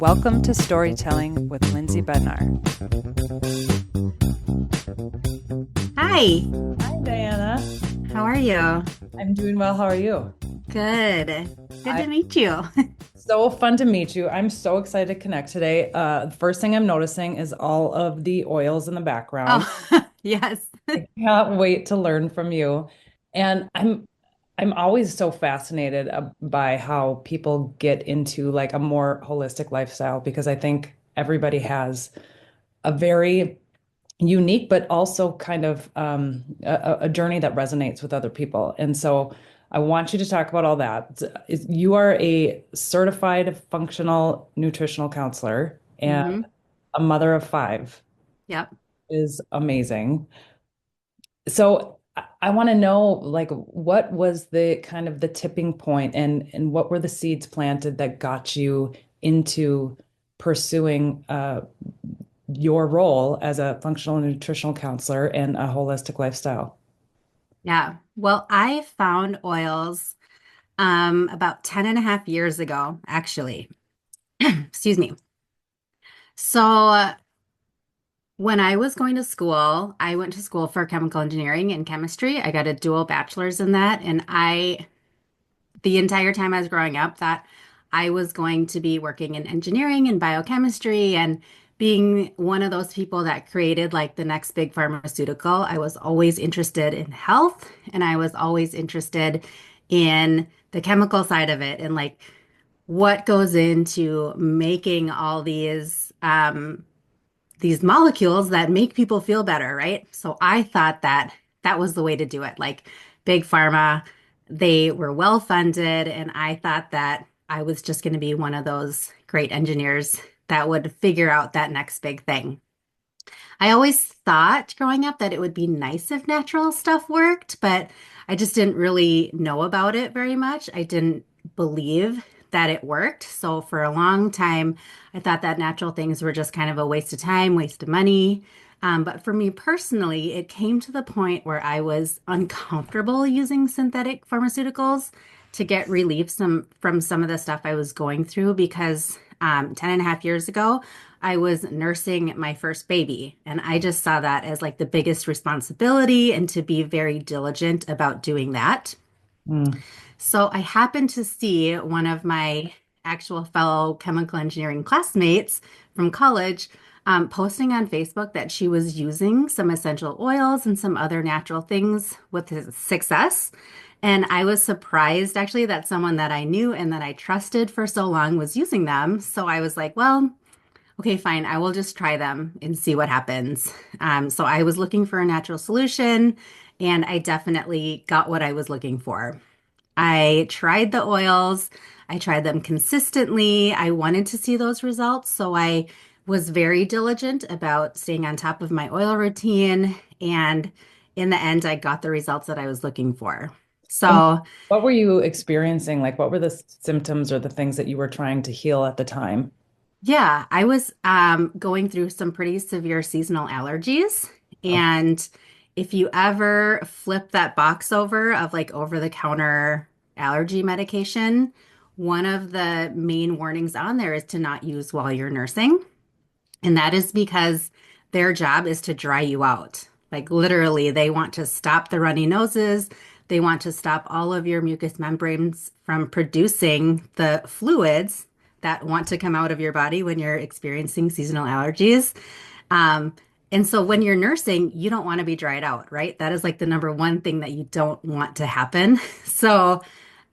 Welcome to Storytelling with Lindsay Bednar. Hi, Hi, Diana. how are you? I'm doing well. How are you? Good. Good I to meet you. So fun to meet you. I'm so excited to connect today. The first thing I'm noticing is all of the oils in the background. Oh, yes. I can't wait to learn from you. And I'm always so fascinated by how people get into like a more holistic lifestyle because I think everybody has a very unique, but also kind of a journey that resonates with other people. And so I want you to talk about all that. You are a certified functional nutritional counselor and hmm a mother of five Yep. is amazing. So I want to know, like, what was the kind of the tipping point and what were the seeds planted that got you into pursuing your role as a functional and nutritional counselor and a holistic lifestyle? Yeah. Well, I found oils about 10 and a half years ago, actually. Excuse me. So when I was going to school, I went to school for chemical engineering and chemistry. I got a dual bachelor's in that, and the entire time I was growing up, thought I was going to be working in engineering and biochemistry and being one of those people that created like the next big pharmaceutical. I was always interested in health and I was always interested in the chemical side of it and like what goes into making all these molecules that make people feel better, right? So I thought that that was the way to do it. Like big pharma, they were well funded, and I thought that I was just going to be one of those great engineers that would figure out that next big thing. I always thought growing up that it would be nice if natural stuff worked, but I just didn't really know about it very much. I didn't believe that it worked. So for a long time, I thought that natural things were just kind of a waste of time, waste of money. But for me personally, it came to the point where I was uncomfortable using synthetic pharmaceuticals to get relief from some of the stuff I was going through because 10 and a half years ago, I was nursing my first baby, and I just saw that as like the biggest responsibility and to be very diligent about doing that. Mm. So I happened to see one of my actual fellow chemical engineering classmates from college posting on Facebook that she was using some essential oils and some other natural things with success. And I was surprised actually that someone that I knew and that I trusted for so long was using them. So I was like, well, okay, fine. I will just try them and see what happens. So I was looking for a natural solution, and I definitely got what I was looking for. I tried the oils, I tried them consistently. I wanted to see those results. So I was very diligent about staying on top of my oil routine. And in the end, I got the results that I was looking for. And So, what were you experiencing? Like, what were the symptoms or the things that you were trying to heal at the time? yeah, I was going through some pretty severe seasonal allergies. Oh, And if you ever flip that box over of like over-the-counter allergy medication, one of the main warnings on there is to not use while you're nursing. And that is because their job is to dry you out. Like literally, they want to stop the runny noses. They want to stop all of your mucous membranes from producing the fluids that want to come out of your body when you're experiencing seasonal allergies. Um, and so when you're nursing, you don't want to be dried out, right? That is like the number one thing that you don't want to happen. So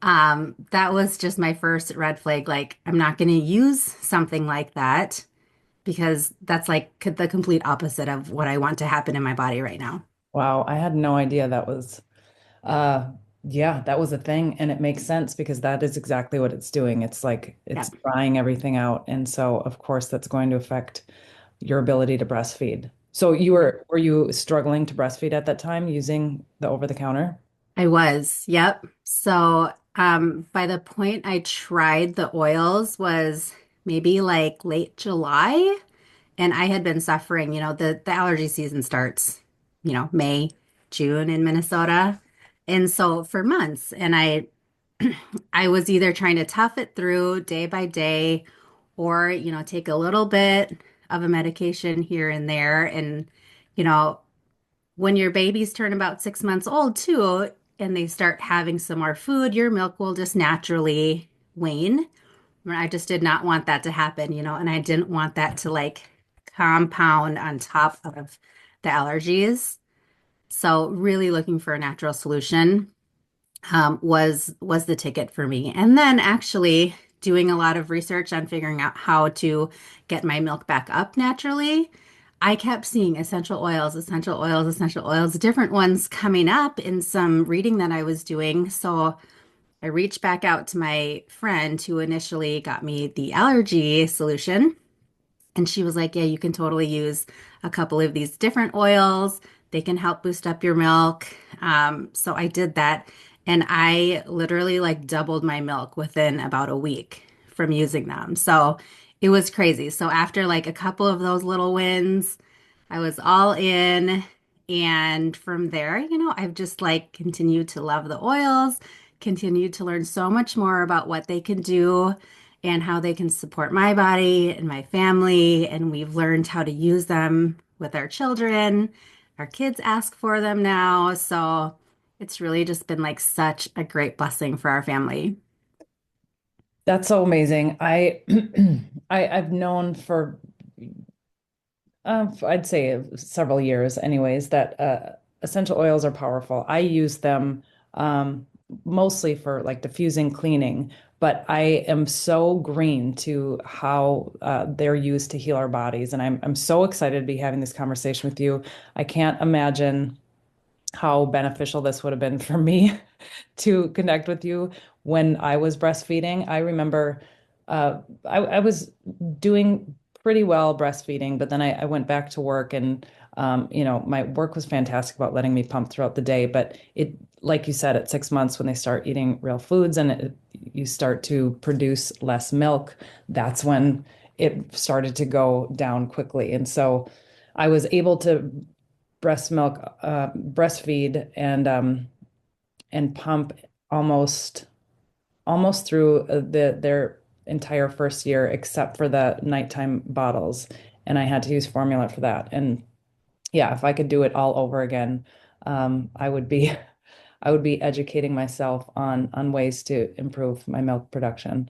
that was just my first red flag. Like, I'm not going to use something like that because that's like the complete opposite of what I want to happen in my body right now. wow. I had no idea that was, uh, yeah, that was a thing. And it makes sense because that is exactly what it's doing. It's like Yeah. it's drying everything out. And so, of course, that's going to affect your ability to breastfeed. So were you struggling to breastfeed at that time using the over the counter? I was. Yep. So, by the point I tried the oils was maybe like late July, and I had been suffering, the allergy season starts, May, June in Minnesota. And so for months, and I was either trying to tough it through day by day or, take a little bit of a medication here and there. And, you know, when your babies turn about 6 months old too, and they start having some more food, your milk will just naturally wane. I just did not want that to happen, and I didn't want that to like compound on top of the allergies. So really looking for a natural solution was the ticket for me. And then actually doing a lot of research on figuring out how to get my milk back up naturally. I kept seeing essential oils, essential oils, essential oils, different ones coming up in some reading that I was doing. So I reached back out to my friend who initially got me the allergy solution. And she was like, yeah, you can totally use a couple of these different oils. They can help boost up your milk. So I did that. And I literally like doubled my milk within about a week from using them. So it was crazy. So after like a couple of those little wins, I was all in. And from there, I've just like continued to love the oils, continued to learn so much more about what they can do and how they can support my body and my family. And we've learned how to use them with our children. Our kids ask for them now. So it's really just been like such a great blessing for our family. That's so amazing. I've known for I'd say several years, anyways, that essential oils are powerful. I use them mostly for like diffusing, cleaning, but I am so green to how they're used to heal our bodies, and I'm so excited to be having this conversation with you. I can't imagine how beneficial this would have been for me to connect with you when I was breastfeeding. I remember I was doing pretty well breastfeeding, but then I went back to work and my work was fantastic about letting me pump throughout the day. But it, like you said, at 6 months when they start eating real foods and you start to produce less milk, that's when it started to go down quickly. And so I was able to breastfeed and pump almost almost through their entire first year, except for the nighttime bottles. And I had to use formula for that. And yeah, if I could do it all over again, I would be I would be educating myself on ways to improve my milk production.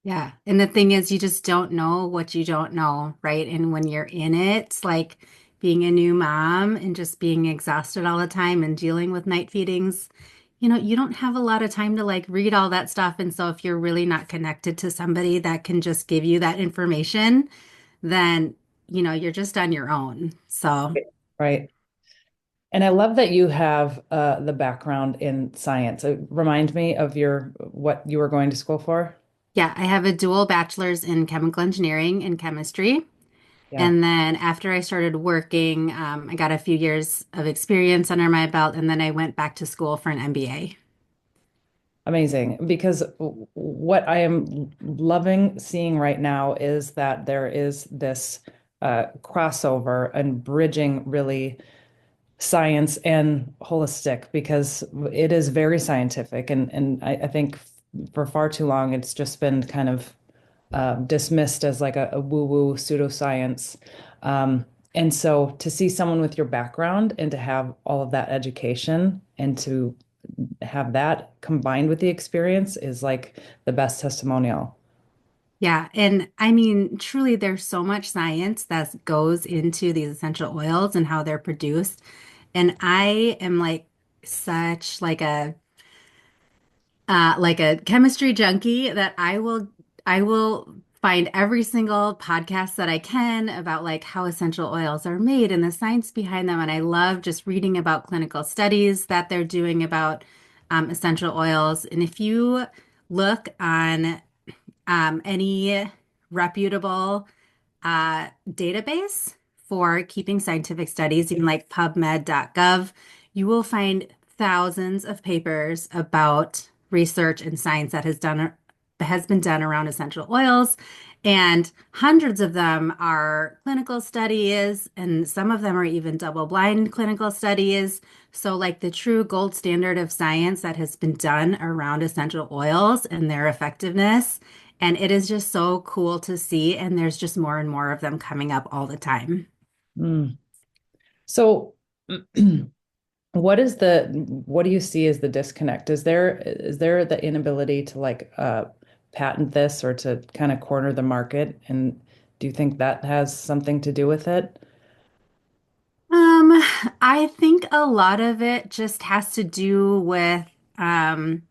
Yeah. And the thing is, you just don't know what you don't know, right? And when you're in it, like being a new mom and just being exhausted all the time and dealing with night feedings, you don't have a lot of time to like read all that stuff. And so if you're really not connected to somebody that can just give you that information, then, you're just on your own. So, Right. And I love that you have the background in science. It reminds me of your what you were going to school for. yeah, I have a dual bachelor's in chemical engineering and chemistry. Yeah. And then after I started working, I got a few years of experience under my belt, and then I went back to school for an MBA. Amazing. Because what I am loving seeing right now is that there is this crossover and bridging really science and holistic because it is very scientific. And I think for far too long, it's just been kind of dismissed as like a woo-woo pseudoscience. And so to see someone with your background and to have all of that education and to have that combined with the experience is like the best testimonial. Yeah, and I mean, truly, there's so much science that goes into these essential oils and how they're produced. And I am like such like a chemistry junkie that I will find every single podcast that I can about like how essential oils are made and the science behind them. And I love just reading about clinical studies that they're doing about essential oils. And if you look on any reputable database for keeping scientific studies, even like PubMed.gov, you will find thousands of papers about research and science that has done has been done around essential oils, and hundreds of them are clinical studies, and some of them are even double-blind clinical studies. So, like the true gold standard of science that has been done around essential oils and their effectiveness. And it is just so cool to see. And there's just more and more of them coming up all the time. Mm. So, what do you see as the disconnect? Is there the inability to like patent this or to kind of corner the market? And do you think that has something to do with it? Um, I think a lot of it just has to do with um,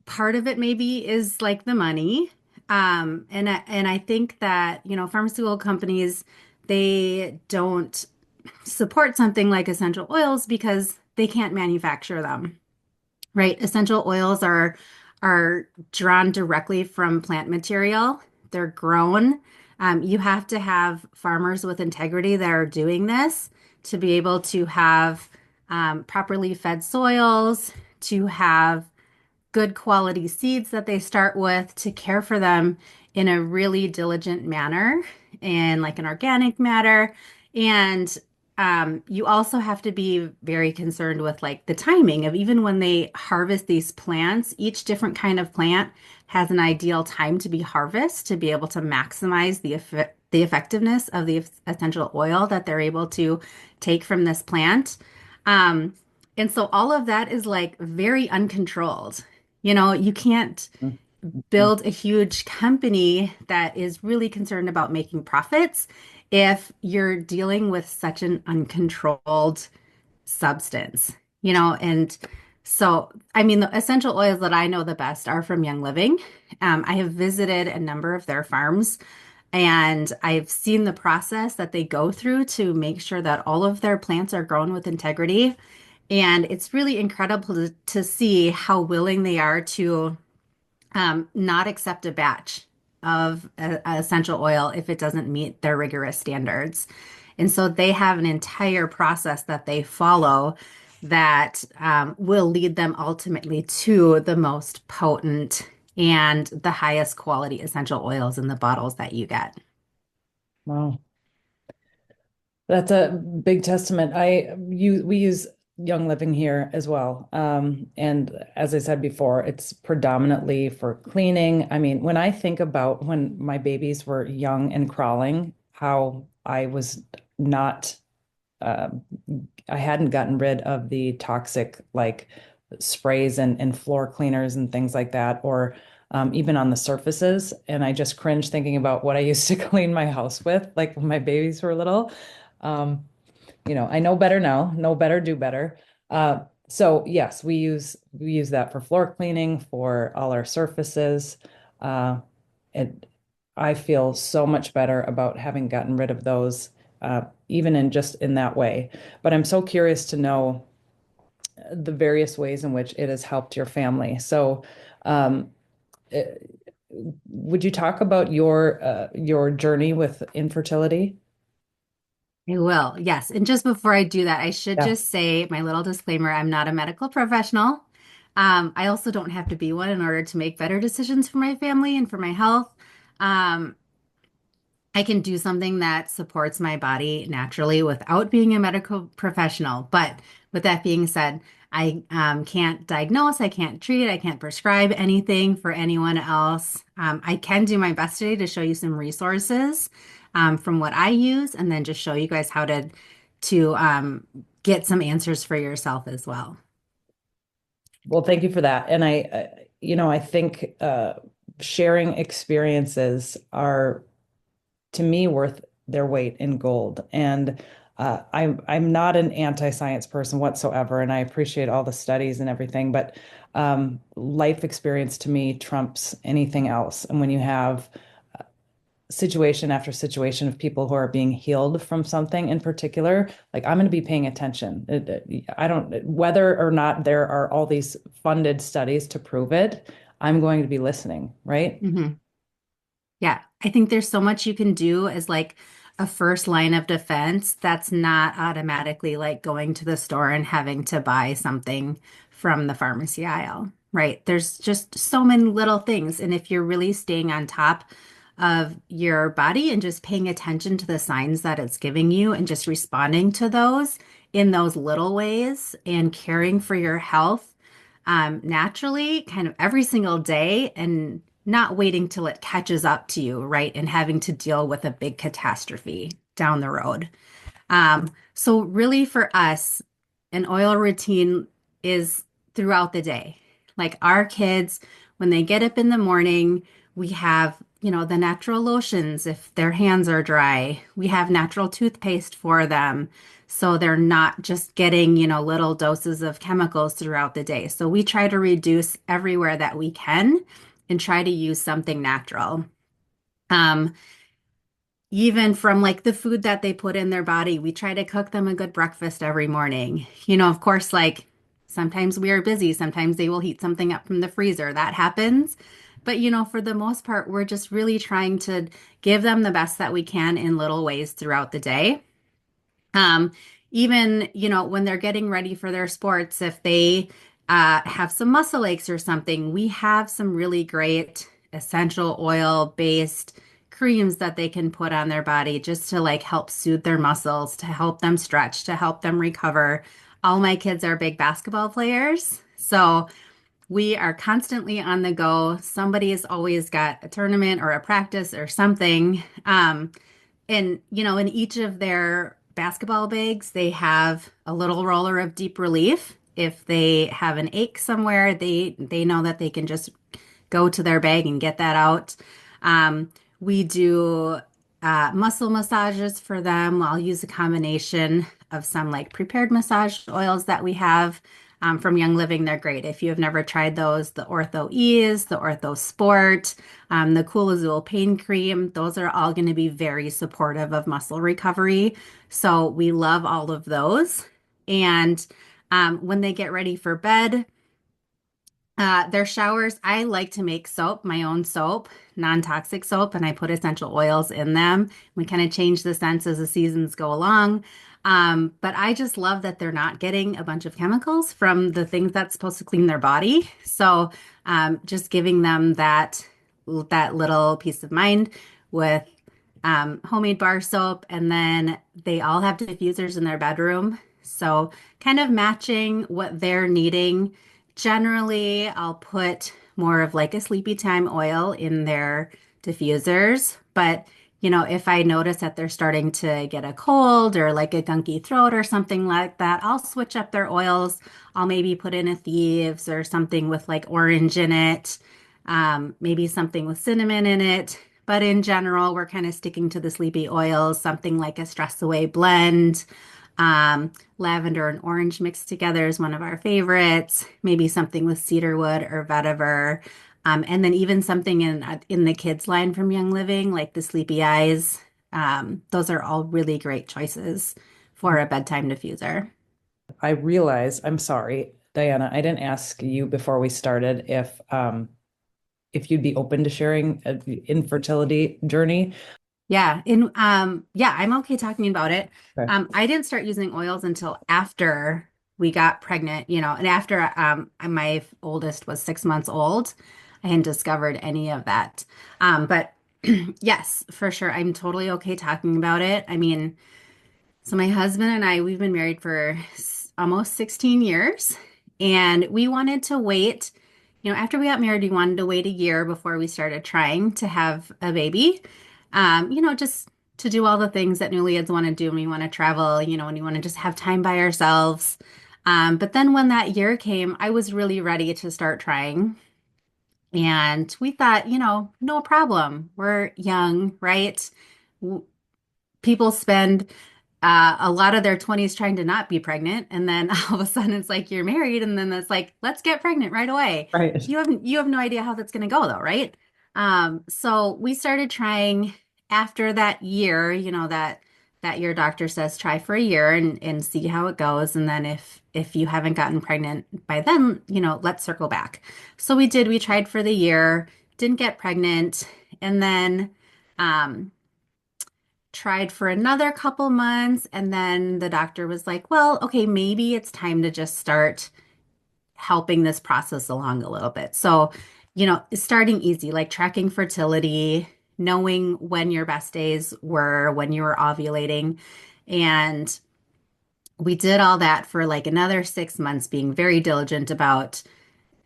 part of it maybe is like the money. And I think that, pharmaceutical companies, they don't support something like essential oils because they can't manufacture them. Right. Essential oils are drawn directly from plant material. They're grown. You have to have farmers with integrity that are doing this to be able to have properly fed soils, to have good quality seeds that they start with, to care for them in a really diligent manner and like an organic manner. And you also have to be very concerned with like the timing of even when they harvest these plants, each different kind of plant has an ideal time to be harvested to be able to maximize the effectiveness of the essential oil that they're able to take from this plant. Um, and so all of that is like very uncontrolled. You can't Mhm. build a huge company that is really concerned about making profits if you're dealing with such an uncontrolled substance. And so, I mean, the essential oils that I know the best are from Young Living. I have visited a number of their farms and I've seen the process that they go through to make sure that all of their plants are grown with integrity. And it's really incredible to see how willing they are to not accept a batch of a essential oil if it doesn't meet their rigorous standards. And so they have an entire process that they follow that will lead them ultimately to the most potent and the highest quality essential oils in the bottles that you get. Wow. That's a big testament. We use Young Living here as well. And as I said before, it's predominantly for cleaning. I mean, when I think about when my babies were young and crawling, how I was not, uh, I hadn't gotten rid of the toxic like sprays and floor cleaners and things like that, or even on the surfaces. And I just cringe thinking about what I used to clean my house with, like when my babies were little. Um, I know better now, know better, do better. So yes, we use that for floor cleaning, for all our surfaces. Uh, and I feel so much better about having gotten rid of those, even in just in that way. But I'm so curious to know the various ways in which it has helped your family. So, um, eh, would you talk about your journey with infertility? I will, yes. And just before I do that, I should Yeah. just say my little disclaimer, I'm not a medical professional. I also don't have to be one in order to make better decisions for my family and for my health. Um, I can do something that supports my body naturally without being a medical professional. But with that being said, I can't diagnose, I can't treat, I can't prescribe anything for anyone else. I can do my best today to show you some resources from what I use, and then just show you guys how to get some answers for yourself as well. Well, thank you for that. And I think sharing experiences are, to me, worth their weight in gold. And I'm not an anti-science person whatsoever, and I appreciate all the studies and everything, but life experience to me trumps anything else. And when you have situation after situation of people who are being healed from something in particular, like I'm going to be paying attention. I don't, whether or not there are all these funded studies to prove it, I'm going to be listening, right? Mhm. Yeah, I think there's so much you can do as like a first line of defense that's not automatically like going to the store and having to buy something from the pharmacy aisle, right? There's just so many little things. And if you're really staying on top of your body and just paying attention to the signs that it's giving you and just responding to those in those little ways and caring for your health naturally, kind of every single day, and not waiting till it catches up to you, right? And having to deal with a big catastrophe down the road. So really for us, an oil routine is throughout the day. Like our kids, when they get up in the morning, we have, the natural lotions if their hands are dry. We have natural toothpaste for them. So they're not just getting, little doses of chemicals throughout the day. So we try to reduce everywhere that we can and try to use something natural. Um, Even from like the food that they put in their body, we try to cook them a good breakfast every morning. Of course, like sometimes we are busy, sometimes they will heat something up from the freezer. That happens. But for the most part, we're just really trying to give them the best that we can in little ways throughout the day. Um, Even, when they're getting ready for their sports, if they have some muscle aches or something, we have some really great essential oil based creams that they can put on their body just to like help soothe their muscles, to help them stretch, to help them recover. All my kids are big basketball players. So we are constantly on the go. Somebody has always got a tournament or a practice or something. And, in each of their basketball bags, they have a little roller of deep relief. If they have an ache somewhere, they know that they can just go to their bag and get that out. We do muscle massages for them. I'll use a combination of some like prepared massage oils that we have from Young Living. They're great. If you have never tried those, the Ortho Ease, the Ortho Sport, the Cool Azul Pain Cream, those are all going to be very supportive of muscle recovery. So we love all of those. And when they get ready for bed, their showers, I like to make soap, my own soap, non-toxic soap, and I put essential oils in them. We kind of change the scents as the seasons go along. But I just love that they're not getting a bunch of chemicals from the things that's supposed to clean their body. So just giving them that little peace of mind with homemade bar soap, and then they all have diffusers in their bedroom. So kind of matching what they're needing. Generally, I'll put more of like a sleepy time oil in their diffusers, but if I notice that they're starting to get a cold or like a gunky throat or something like that, I'll switch up their oils. I'll maybe put in a Thieves or something with like orange in it, maybe something with cinnamon in it. But in general, we're kind of sticking to the sleepy oils, something like a Stress Away blend. Lavender and orange mixed together is one of our favorites. Maybe something with cedarwood or vetiver. And then even something in the kids line from Young Living, like the Sleepy Eyes. Those are all really great choices for a bedtime diffuser. I realize, I'm sorry, Diana, I didn't ask you before we started if you'd be open to sharing an infertility journey. Yeah, yeah, I'm okay talking about it. Okay. I didn't start using oils until after we got pregnant, and after my oldest was 6 months old, I hadn't discovered any of that. But yes, for sure, I'm totally okay talking about it. I mean, so my husband and I, we've been married for almost 16 years, and we wanted to wait. After we got married, we wanted to wait a year before we started trying to have a baby. Just to do all the things that newlyweds want to do. And we want to travel, and you want to just have time by ourselves. But then when that year came, I was really ready to start trying. And we thought, no problem. We're young, right? People spend a lot of their 20s trying to not be pregnant, and then all of a sudden it's like you're married, and then it's like let's get pregnant right away. Right. You have no idea how that's going to go though, right? So we started trying after that year, that your doctor says try for a year and see how it goes, and then if you haven't gotten pregnant by then, let's circle back. So we did. We tried for the year, didn't get pregnant, and then um tried for another couple months, and then the doctor was like, well, okay, maybe it's time to just start helping this process along a little bit. So, starting easy, like tracking fertility, knowing when your best days were, when you were ovulating. And we did all that for like another 6 months, being very diligent about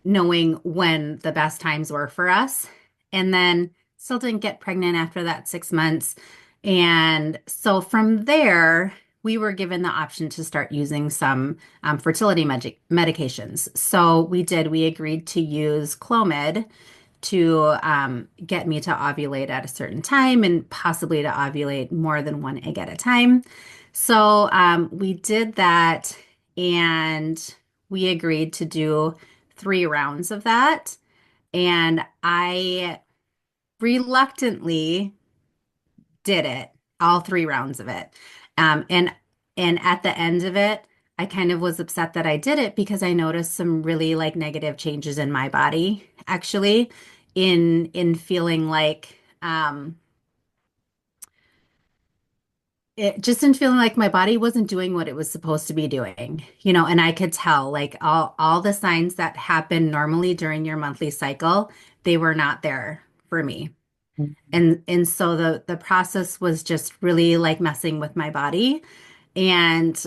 knowing when the best times were for us. And then still didn't get pregnant after that 6 months. And so from there, we were given the option to start using some fertility medications. So we did, we agreed to use Clomid to get me to ovulate at a certain time and possibly to ovulate more than one egg at a time. So we did that and we agreed to do 3 rounds of that. And I reluctantly did it, all 3 rounds of it. Um, and and at the end of it, I kind of was upset that I did it because I noticed some really like negative changes in my body, actually, in feeling like it just in feeling like my body wasn't doing what it was supposed to be doing, and I could tell like all the signs that happen normally during your monthly cycle, they were not there for me. And so the process was just really like messing with my body. And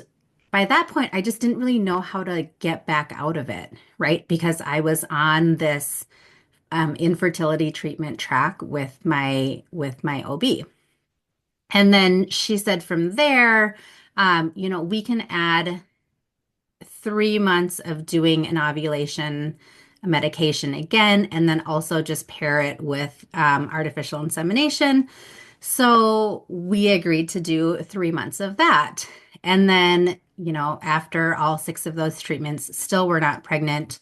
by that point, I just didn't really know how to get back out of it, right? Because I was on this infertility treatment track with my OB. And then she said from there, we can add 3 months of doing an ovulation medication again, and then also just pair it with artificial insemination. So we agreed to do 3 months of that. And then, after all 6 of those treatments, still were not pregnant.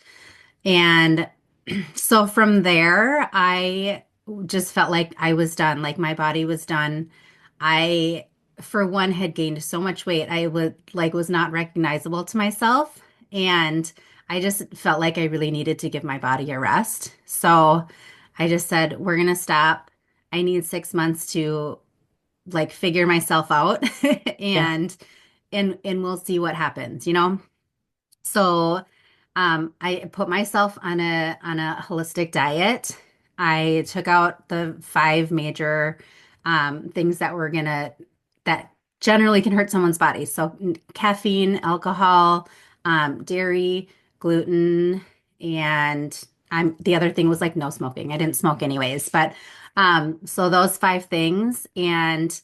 And so from there, I just felt like I was done, like my body was done. I, for one, had gained so much weight. I would like was not recognizable to myself. And I just felt like I really needed to give my body a rest. So I just said, we're gonna stop. I need 6 months to like figure myself out Yeah. and and we'll see what happens. So I put myself on a holistic diet. I took out the 5 major things that generally can hurt someone's body. So caffeine, alcohol, dairy, gluten, and the other thing was like no smoking. I didn't smoke anyways, but so those 5 things. And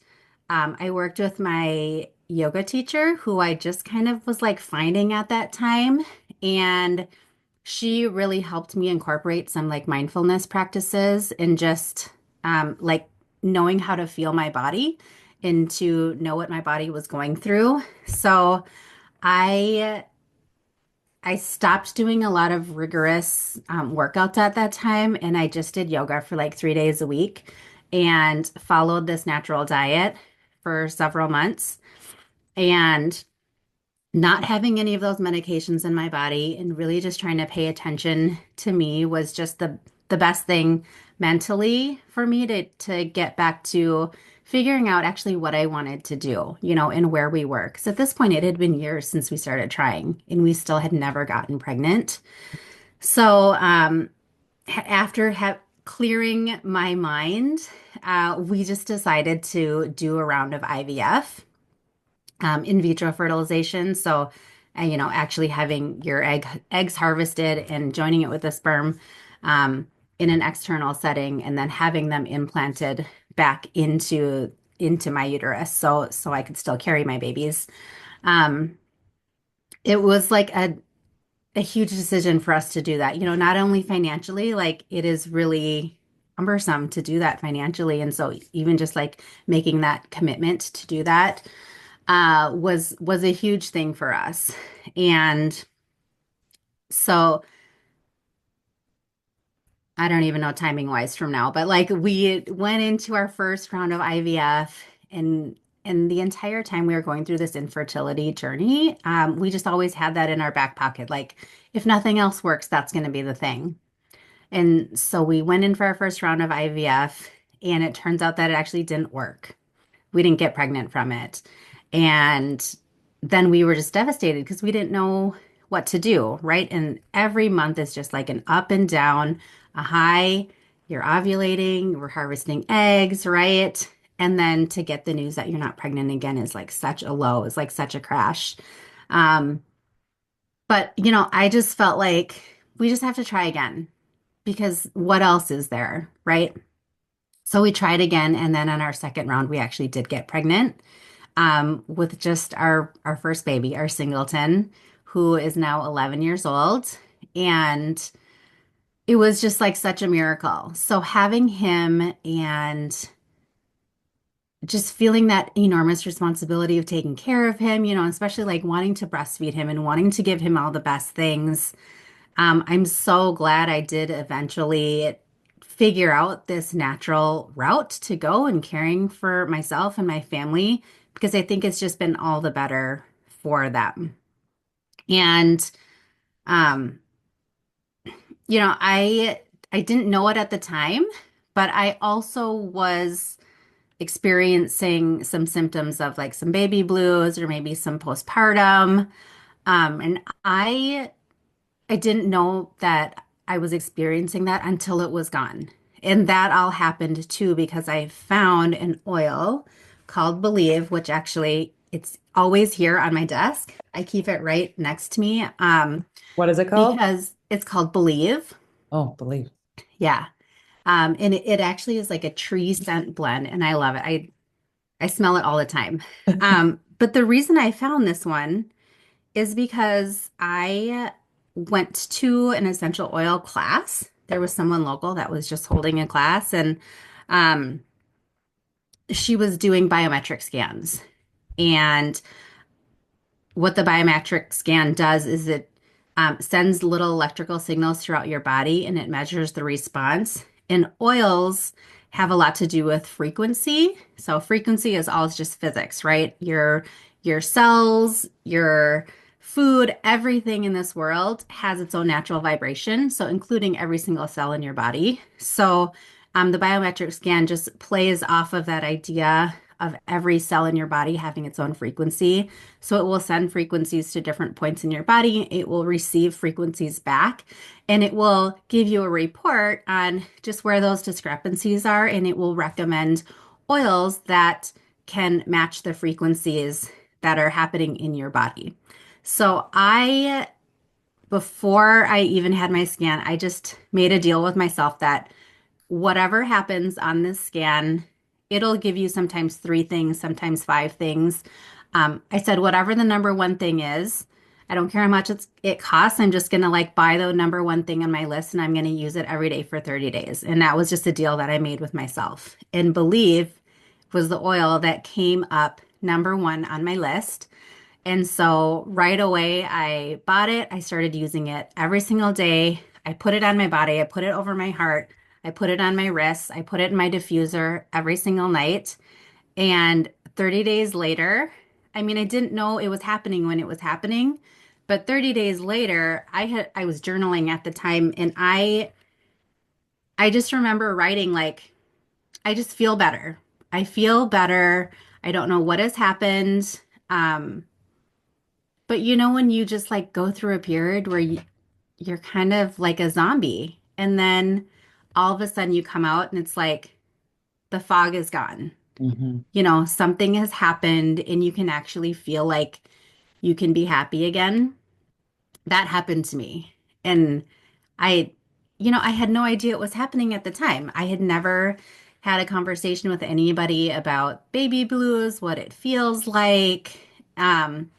I worked with my yoga teacher who I just kind of was like finding at that time. And she really helped me incorporate some like mindfulness practices and just like knowing how to feel my body and to know what my body was going through. So I I stopped doing a lot of rigorous workouts at that time, and I just did yoga for like 3 days a week and followed this natural diet for several months. And not having any of those medications in my body and really just trying to pay attention to me was just the best thing mentally for me to get back to figuring out actually what I wanted to do, and where we were. Because at this point, it had been years since we started trying, and we still had never gotten pregnant. So after clearing my mind, we just decided to do a round of IVF, in vitro fertilization. So, actually having your eggs harvested and joining it with the sperm in an external setting, and then having them implanted back into my uterus, so I could still carry my babies. Um, it was like a huge decision for us to do that. Not only financially, like it is really cumbersome to do that financially, and so even just like making that commitment to do that was a huge thing for us. And so I don't even know timing wise from now, but like we went into our first round of IVF, and the entire time we were going through this infertility journey, we just always had that in our back pocket. Like if nothing else works, that's going to be the thing. And so we went in for our first round of IVF, and it turns out that it actually didn't work. We didn't get pregnant from it. And then we were just devastated because we didn't know what to do, right? And every month is just like an up and down, a high, you're ovulating, we're harvesting eggs, right? And then to get the news that you're not pregnant again is like such a low, is like such a crash. Um, but I just felt like we just have to try again because what else is there, right? So we tried again, and then on our second round, we actually did get pregnant with just our first baby, our singleton, who is now 11 years old, and it was just like such a miracle. So having him and just feeling that enormous responsibility of taking care of him, especially like wanting to breastfeed him and wanting to give him all the best things. I'm so glad I did eventually figure out this natural route to go and caring for myself and my family because I think it's just been all the better for them. And um, I didn't know it at the time, but I also was experiencing some symptoms of like some baby blues or maybe some postpartum. And I didn't know that I was experiencing that until it was gone. And that all happened too because I found an oil called Believe, which actually it's always here on my desk. I keep it right next to me What is it called? because it's called Believe. Oh, believe. Yeah. And it actually is like a tree scent blend, and I love it. I smell it all the time. But the reason I found this one is because I went to an essential oil class. There was someone local that was just holding a class, and um, she was doing biometric scans. And what the biometric scan does is it sends little electrical signals throughout your body and it measures the response. And oils have a lot to do with frequency. So frequency is all just physics, right? Your cells, your food, everything in this world has its own natural vibration. So including every single cell in your body. So the biometric scan just plays off of that idea of every cell in your body having its own frequency. So it will send frequencies to different points in your body. It will receive frequencies back and it will give you a report on just where those discrepancies are. And it will recommend oils that can match the frequencies that are happening in your body. So before I even had my scan, I just made a deal with myself that whatever happens on this scan, it'll give you sometimes three things, sometimes five things. I said, whatever the number one thing is, I don't care how much it costs. I'm just going to like buy the number one thing on my list and I'm going to use it every day for 30 days. And that was just a deal that I made with myself. And Believe was the oil that came up number one on my list. And so right away, I bought it. I started using it every single day. I put it on my body. I put it over my heart. I put it on my wrists. I put it in my diffuser every single night. And 30 days later, I mean, I didn't know it was happening when it was happening, but 30 days later, I was journaling at the time and I just remember writing like I just feel better. I feel better. I don't know what has happened. Um, but when you just like go through a period where you're kind of like a zombie and then all of a sudden you come out and it's like the fog is gone. Hmm. Something has happened and you can actually feel like you can be happy again. That happened to me. And I, I had no idea it was happening at the time. I had never had a conversation with anybody about baby blues, what it feels like. Um,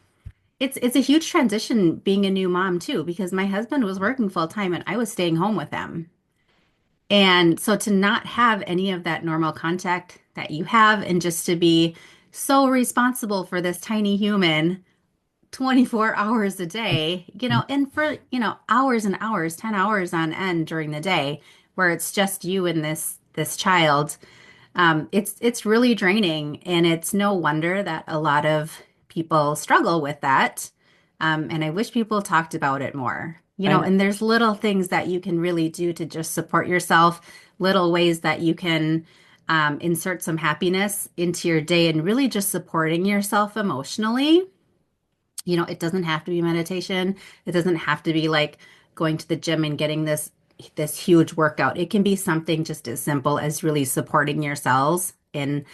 it's a huge transition being a new mom too, because my husband was working full time and I was staying home with him. And so to not have any of that normal contact that you have and just to be so responsible for this tiny human 24 hours a day, and for, hours and hours, 10 hours on end during the day where it's just you and this child, it's really draining, and it's no wonder that a lot of people struggle with that. And I wish people talked about it more. I know. And there's little things that you can really do to just support yourself, little ways that you can insert some happiness into your day and really just supporting yourself emotionally. It doesn't have to be meditation. It doesn't have to be like going to the gym and getting this huge workout. It can be something just as simple as really supporting your cells and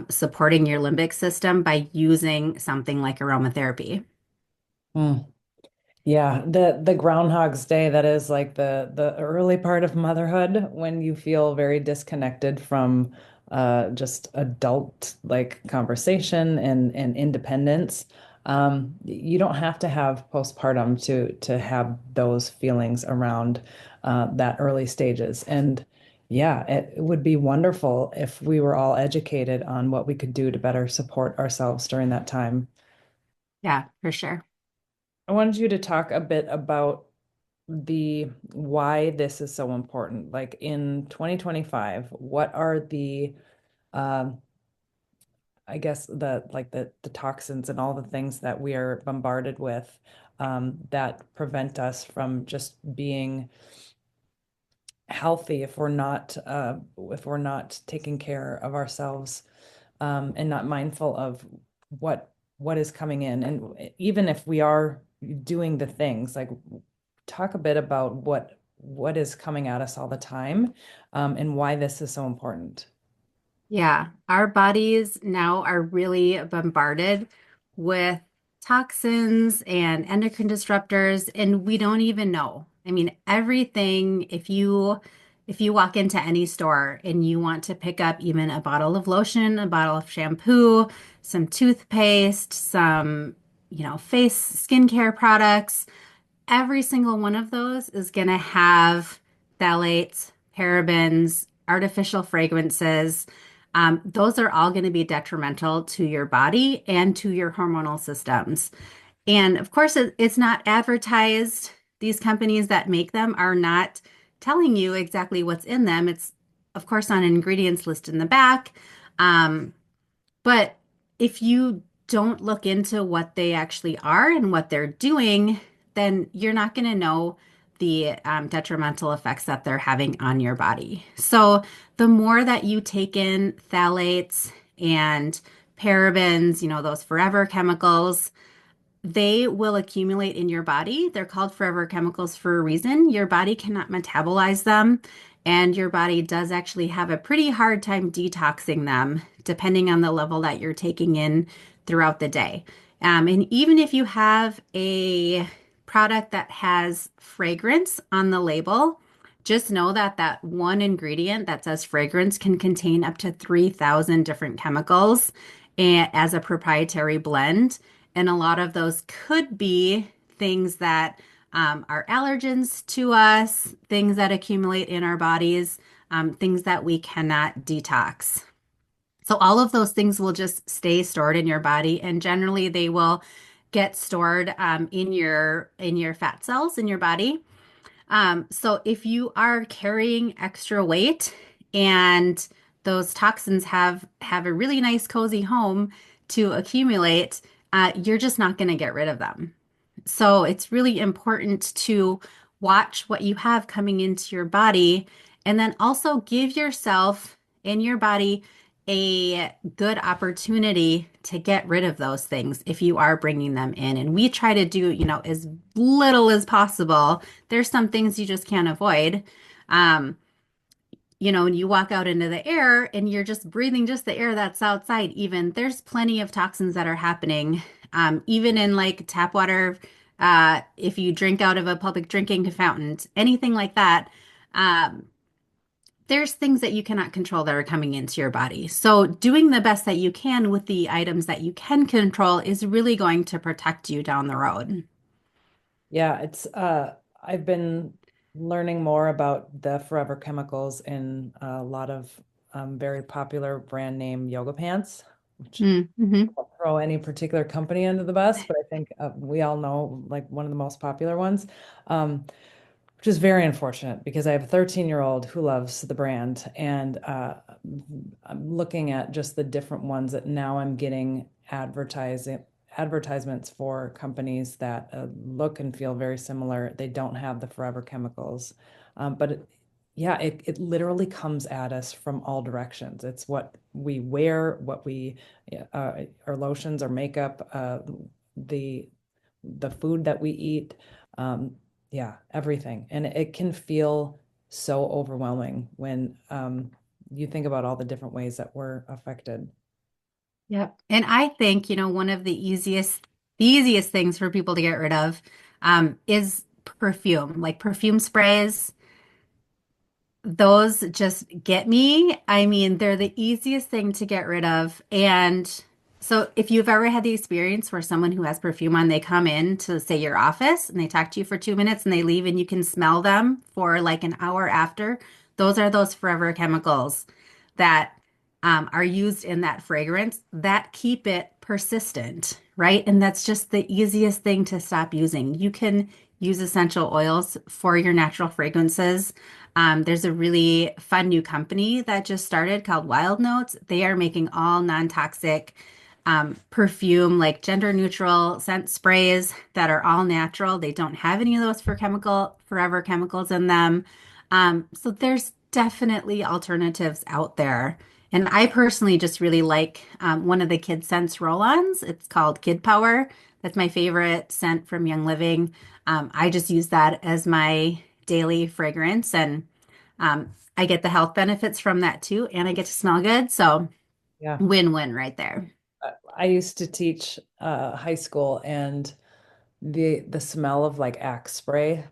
supporting your limbic system by using something like aromatherapy. Mm. Yeah, the Groundhog's Day, that is like the early part of motherhood when you feel very disconnected from just adult like conversation and independence. You don't have to have postpartum to have those feelings around that early stages. And yeah, it would be wonderful if we were all educated on what we could do to better support ourselves during that time. Yeah, for sure. I wanted you to talk a bit about the why this is so important. Like in 2025, what are the um I guess the toxins and all the things that we are bombarded with that prevent us from just being healthy if we're not taking care of ourselves and not mindful of what is coming in. And even if we are doing the things, like talk a bit about what is coming at us all the time, and why this is so important. Yeah, our bodies now are really bombarded with toxins and endocrine disruptors, and we don't even know. I mean, everything, if you walk into any store and you want to pick up even a bottle of lotion, a bottle of shampoo, some toothpaste, some, face skincare products, every single one of those is going to have phthalates, parabens, artificial fragrances. Those are all going to be detrimental to your body and to your hormonal systems. And of course, it's not advertised. These companies that make them are not telling you exactly what's in them. It's, of course, on an ingredients list in the back. Um, but if you don't look into what they actually are and what they're doing, then you're not going to know the detrimental effects that they're having on your body. So the more that you take in phthalates and parabens, those forever chemicals, they will accumulate in your body. They're called forever chemicals for a reason. Your body cannot metabolize them, and your body does actually have a pretty hard time detoxing them, depending on the level that you're taking in throughout the day. And even if you have a product that has fragrance on the label, just know that that one ingredient that says fragrance can contain up to 3,000 different chemicals as a proprietary blend. And a lot of those could be things that are allergens to us, things that accumulate in our bodies, things that we cannot detox. So all of those things will just stay stored in your body, and generally they will get stored in your fat cells in your body. So if you are carrying extra weight and those toxins have a really nice cozy home to accumulate, you're just not going to get rid of them. So it's really important to watch what you have coming into your body and then also give yourself and your body a good opportunity to get rid of those things if you are bringing them in. And we try to do, as little as possible. There's some things you just can't avoid. Um, when you walk out into the air and you're just breathing just the air that's outside, even there's plenty of toxins that are happening. Even in like tap water, if you drink out of a public drinking fountain, anything like that, um, there's things that you cannot control that are coming into your body. So doing the best that you can with the items that you can control is really going to protect you down the road. Yeah, it's I've been learning more about the forever chemicals in a lot of very popular brand name yoga pants, which Mm-hmm. won't throw any particular company under the bus, but I think we all know like one of the most popular ones, which is very unfortunate because I have a 13-year-old who loves the brand, and I'm looking at just the different ones that now I'm getting advertisements for companies that look and feel very similar. They don't have the forever chemicals, but yeah, it literally comes at us from all directions. It's what we wear, what we our lotions, our makeup, the the food that we eat. Um, yeah, everything. And it can feel so overwhelming when you think about all the different ways that we're affected. Yep. And I think, one of the easiest things for people to get rid of is perfume, like perfume sprays. Those just get me. I mean, they're the easiest thing to get rid of. And so if you've ever had the experience where someone who has perfume on, they come in to say your office and they talk to you for 2 minutes and they leave and you can smell them for like an hour after, those are those forever chemicals that are used in that fragrance that keep it persistent, right? And that's just the easiest thing to stop using. You can use essential oils for your natural fragrances. There's a really fun new company that just started called Wild Notes. They are making all non-toxic perfume, like gender neutral scent sprays that are all natural. They don't have any of those forever chemicals in them. So there's definitely alternatives out there. And I personally just really like one of the kid scents roll-ons. It's called Kid Power. That's my favorite scent from Young Living. I just use that as my daily fragrance, and I get the health benefits from that too, and I get to smell good. So Yeah. win-win right there. I used to teach high school, and the smell of like Axe spray,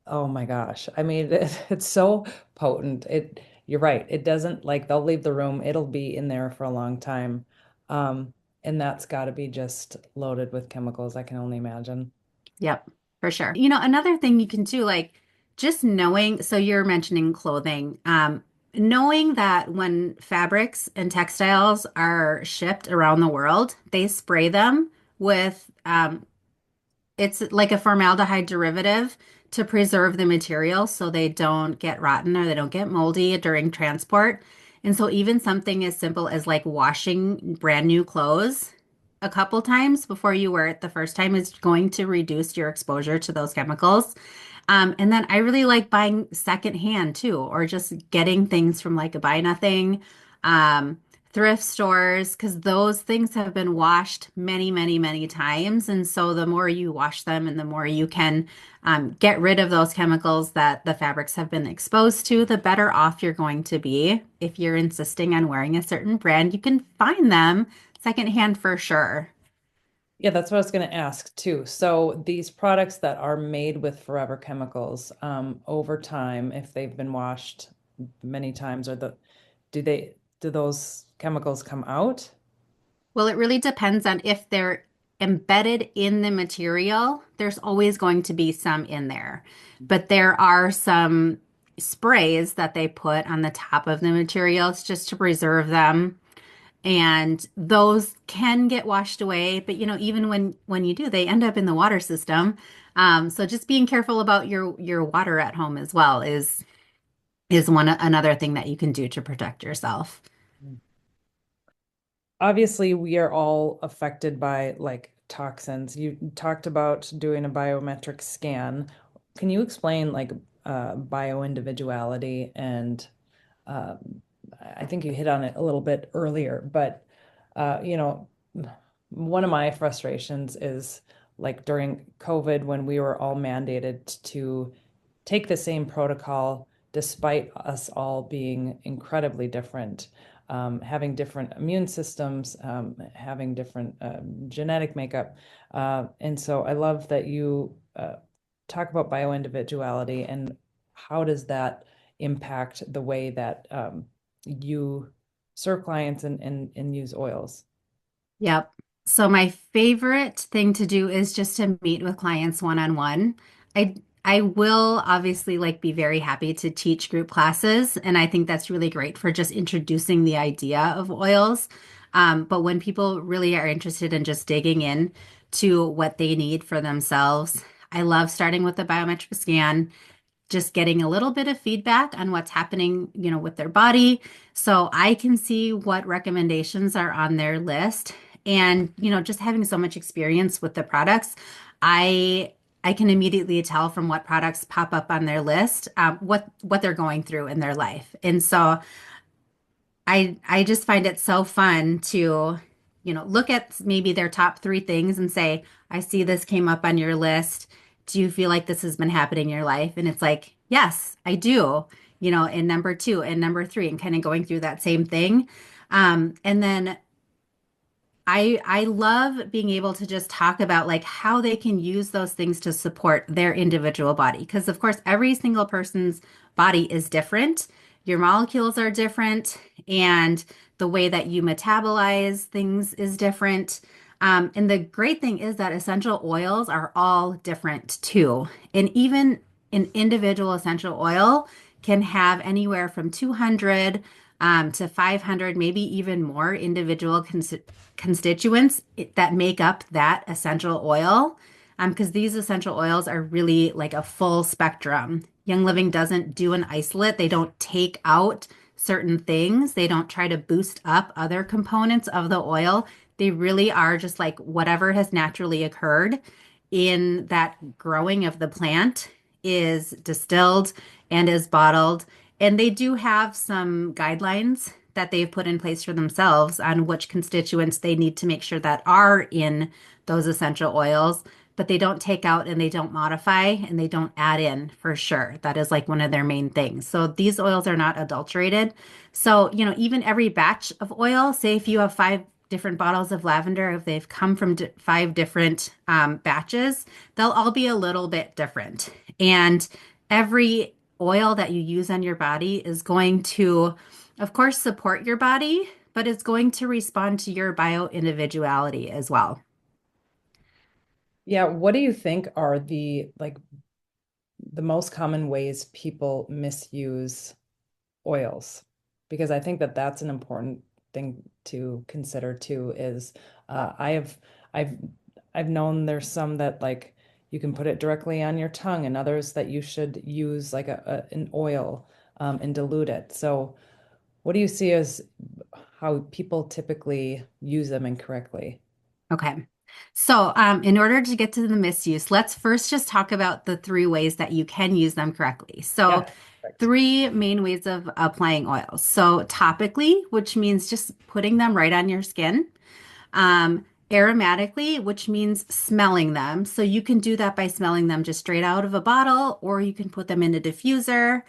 oh my gosh. I mean, it's so potent. You're right. It doesn't like they'll leave the room, it'll be in there for a long time. Um, and that's got to be just loaded with chemicals, I can only imagine. Yep, for sure. Another thing you can do, like just knowing, so you're mentioning clothing, knowing that when fabrics and textiles are shipped around the world, they spray them with it's like a formaldehyde derivative to preserve the material so they don't get rotten or they don't get moldy during transport. And so even something as simple as like washing brand new clothes a couple times before you wear it the first time is going to reduce your exposure to those chemicals. And then I really like buying secondhand too, or just getting things from like a buy nothing, um, thrift stores, because those things have been washed many, many, many times. And so the more you wash them and the more you can get rid of those chemicals that the fabrics have been exposed to, the better off you're going to be. If you're insisting on wearing a certain brand, you can find them secondhand for sure. Yeah, that's what I was going to ask too. So these products that are made with forever chemicals, over time, if they've been washed many times, do those chemicals come out? Well, it really depends on if they're embedded in the material. There's always going to be some in there, but there are some sprays that they put on the top of the materials just to preserve them. And those can get washed away, but even when you do, they end up in the water system. So just being careful about your water at home as well is another thing that you can do to protect yourself. Obviously, we are all affected by like toxins. You talked about doing a biometric scan. Can you explain like bioindividuality and I think you hit on it a little bit earlier, but you know, one of my frustrations is like during COVID when we were all mandated to take the same protocol despite us all being incredibly different, having different immune systems, having different genetic makeup. And so I love that you talk about bioindividuality and how does that impact the way that you serve clients and use oils. Yep. So my favorite thing to do is just to meet with clients one-on-one. I will obviously like be very happy to teach group classes, and I think that's really great for just introducing the idea of oils. But when people really are interested in just digging in to what they need for themselves, I love starting with the biometric scan, just getting a little bit of feedback on what's happening, with their body so I can see what recommendations are on their list. And, just having so much experience with the products, I can immediately tell from what products pop up on their list, what they're going through in their life. And so I just find it so fun to look at maybe their top three things and say, I see this came up on your list. Do you feel like this has been happening in your life? And it's like, yes, I do, in number two and number three, and kind of going through that same thing. And then I love being able to just talk about like how they can use those things to support their individual body. Because of course, every single person's body is different. Your molecules are different, and the way that you metabolize things is different. And the great thing is that essential oils are all different too. And even an individual essential oil can have anywhere from 200 to 500, maybe even more individual constituents that make up that essential oil. Because these essential oils are really like a full spectrum. Young Living doesn't do an isolate. They don't take out certain things. They don't try to boost up other components of the oil. They really are just like whatever has naturally occurred in that growing of the plant is distilled and is bottled. And they do have some guidelines that they've put in place for themselves on which constituents they need to make sure that are in those essential oils, but they don't take out and they don't modify and they don't add in for sure. That is like one of their main things. So these oils are not adulterated. So, even every batch of oil, say if you have 5 different bottles of lavender, if they've come from 5 different batches, they'll all be a little bit different. And every oil that you use on your body is going to, of course, support your body, but it's going to respond to your bio individuality as well. Yeah, what do you think are the most common ways people misuse oils? Because I think that that's an important thing to consider too, is I've I've known there's some that like you can put it directly on your tongue, and others that you should use like an oil and dilute it. So what do you see as how people typically use them incorrectly? Okay. So, in order to get to the misuse, let's first just talk about the 3 ways that you can use them correctly. So, Yeah, perfect. 3 main ways of applying oils. So, topically, which means just putting them right on your skin. Aromatically, which means smelling them. So, you can do that by smelling them just straight out of a bottle, or you can put them in a diffuser.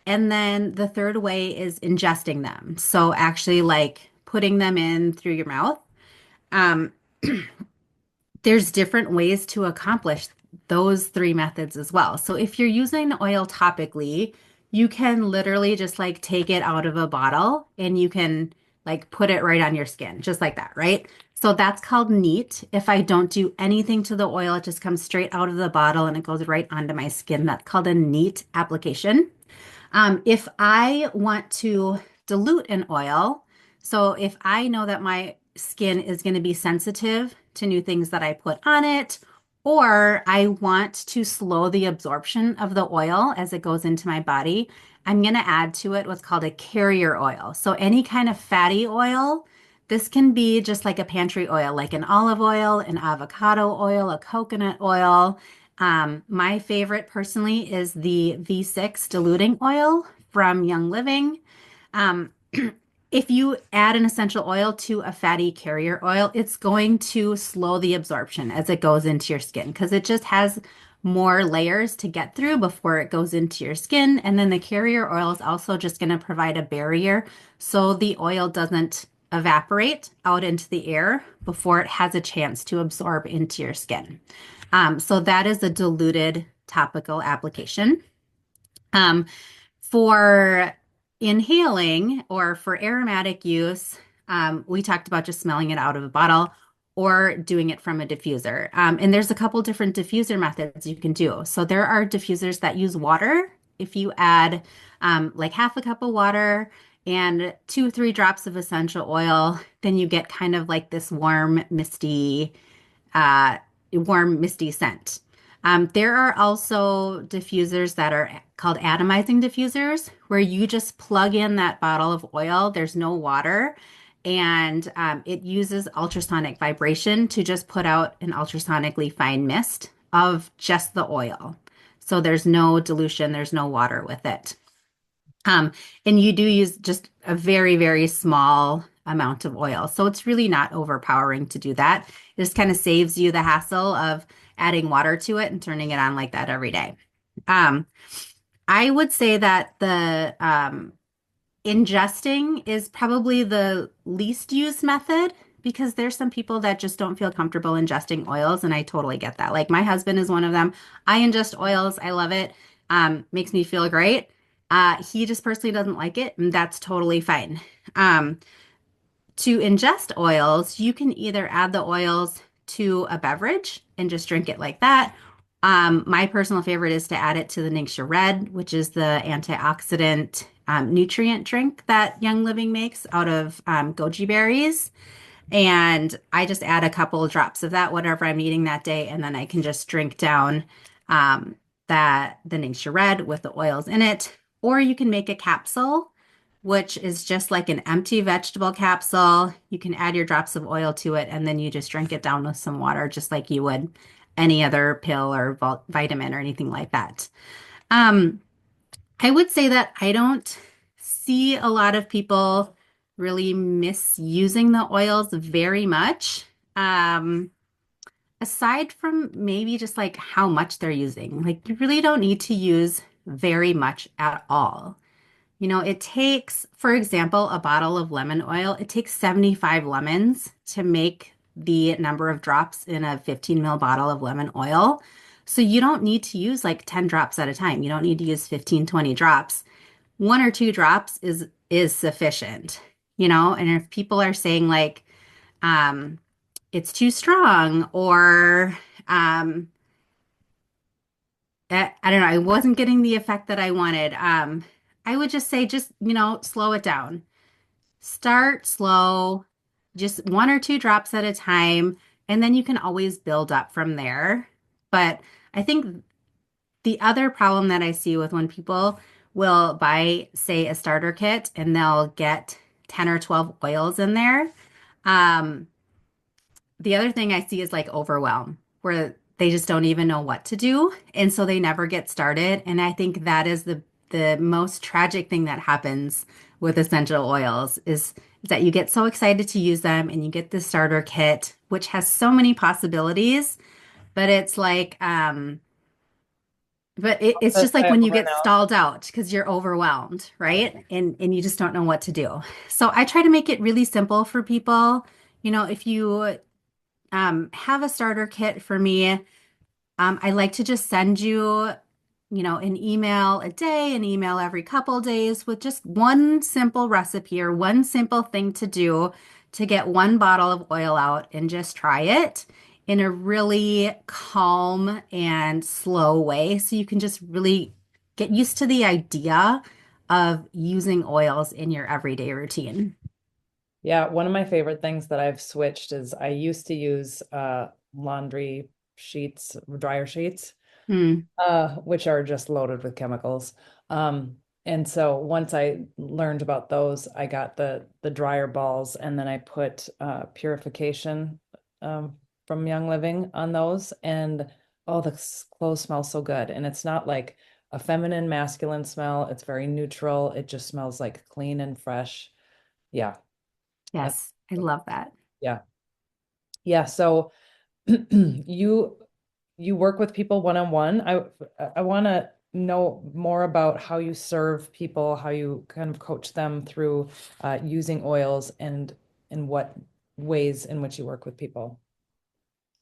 And then the third way is ingesting them. So, actually, like putting them in through your mouth. Um, there's different ways to accomplish those 3 methods as well. So if you're using oil topically, you can literally just like take it out of a bottle and you can like put it right on your skin, just like that, right? So that's called neat. If I don't do anything to the oil, it just comes straight out of the bottle and it goes right onto my skin. That's called a neat application. If I want to dilute an oil, so if I know that my skin is going to be sensitive to new things that I put on it, or I want to slow the absorption of the oil as it goes into my body, I'm going to add to it what's called a carrier oil. So any kind of fatty oil, this can be just like a pantry oil, like an olive oil, an avocado oil, a coconut oil. My favorite personally is the V6 diluting oil from Young Living. Um, if you add an essential oil to a fatty carrier oil, it's going to slow the absorption as it goes into your skin because it just has more layers to get through before it goes into your skin. And then the carrier oil is also just going to provide a barrier so the oil doesn't evaporate out into the air before it has a chance to absorb into your skin. So that is a diluted topical application. Um, for inhaling or for aromatic use, we talked about just smelling it out of a bottle or doing it from a diffuser. And there's a couple different diffuser methods you can do. So there are diffusers that use water. If you add like half a cup of water and 2 or 3 drops of essential oil, then you get kind of like this uh, warm, misty scent. There are also diffusers that are called atomizing diffusers, where you just plug in that bottle of oil. There's no water, and it uses ultrasonic vibration to just put out an ultrasonically fine mist of just the oil. So there's no dilution, there's no water with it. Um, and you do use just a very, very small amount of oil. So it's really not overpowering to do that. It just kind of saves you the hassle of adding water to it and turning it on like that every day. Um, I would say that the ingesting is probably the least used method because there's some people that just don't feel comfortable ingesting oils, and I totally get that. Like my husband is one of them. I ingest oils. I love it. Makes me feel great. He just personally doesn't like it, and that's totally fine. Um, to ingest oils, you can either add the oils to a beverage and just drink it like that. My personal favorite is to add it to the Ningxia Red, which is the antioxidant nutrient drink that Young Living makes out of goji berries. And I just add a couple of drops of that, whatever I'm eating that day, and then I can just drink down um, the Ningxia Red with the oils in it. Or you can make a capsule, which is just like an empty vegetable capsule. You can add your drops of oil to it, and then you just drink it down with some water, just like you would any other pill or vitamin or anything like that. Um, I would say that I don't see a lot of people really misusing the oils very much. Um, Aside from maybe just like how much they're using, like you really don't need to use very much at all. It takes, for example, a bottle of lemon oil, it takes 75 lemons to make the number of drops in a 15 ml bottle of lemon oil. So you don't need to use like 10 drops at a time. You don't need to use 15, 20 drops. One or two drops is sufficient, and if people are saying like um it's too strong or um I don't know, I wasn't getting the effect that I wanted. I would just say just, slow it down. Start slow, just one or two drops at a time, and then you can always build up from there. But I think the other problem that I see with when people will buy, say, a starter kit and they'll get 10 or 12 oils in there, um, the other thing I see is like overwhelm, where they just don't even know what to do, and so they never get started. And I think that is the most tragic thing that happens with essential oils is that you get so excited to use them and you get the starter kit, which has so many possibilities, but it's like it's But just like I when you run get out. stalled out because you're overwhelmed, right? And you just don't know what to do. So I try to make it really simple for people. If you have a starter kit for me. I like to just send you, an email a day, an email every couple days with just one simple recipe or one simple thing to do to get one bottle of oil out and just try it in a really calm and slow way. So you can just really get used to the idea of using oils in your everyday routine. Yeah, one of my favorite things that I've switched is I used to use laundry sheets, dryer sheets, Hmm. which are just loaded with chemicals. And so once I learned about those, I got the dryer balls, and then I put purification from Young Living on those, and oh, the clothes smell so good. And it's not like a feminine, masculine smell. It's very neutral. It just smells like clean and fresh. Yeah. That's Yes, I love that. yeah. Yeah. So you you work with people one-on-one. I want to know more about how you serve people, how you kind of coach them through using oils, and in what ways in which you work with people.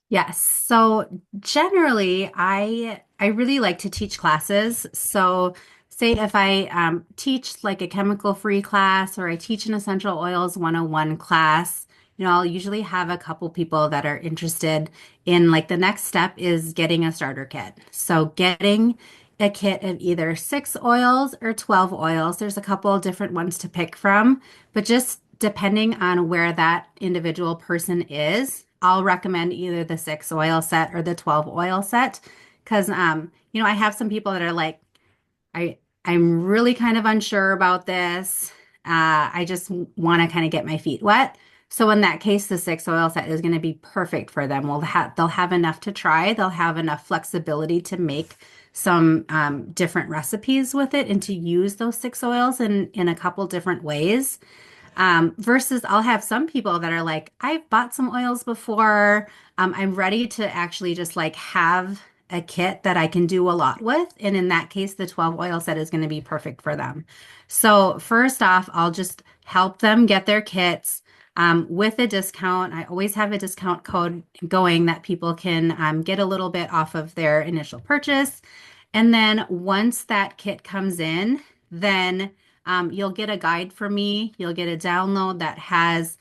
Yes. So generally, I really like to teach classes. So say if I teach like a chemical-free class or I teach an essential oils 101 class, I'll usually have a couple people that are interested in like the next step is getting a starter kit. So getting a kit of either 6 oils or 12 oils. There's a couple of different ones to pick from, but just depending on where that individual person is, I'll recommend either the 6 oil set or the 12 oil set. Because I have some people that are like, I'm really kind of unsure about this. I just want to kind of get my feet wet. So in that case, the 6 oil set is going to be perfect for them. They'll have enough to try. They'll have enough flexibility to make some different recipes with it and to use those 6 oils in a couple different ways. Versus I'll have some people that are like, I've bought some oils before. I'm ready to actually just like have a kit that I can do a lot with. And in that case, the 12 oil set is going to be perfect for them. So first off, I'll just help them get their kits with a discount. I always have a discount code going that people can get a little bit off of their initial purchase. And then once that kit comes in, then you'll get a guide from me. You'll get a download that has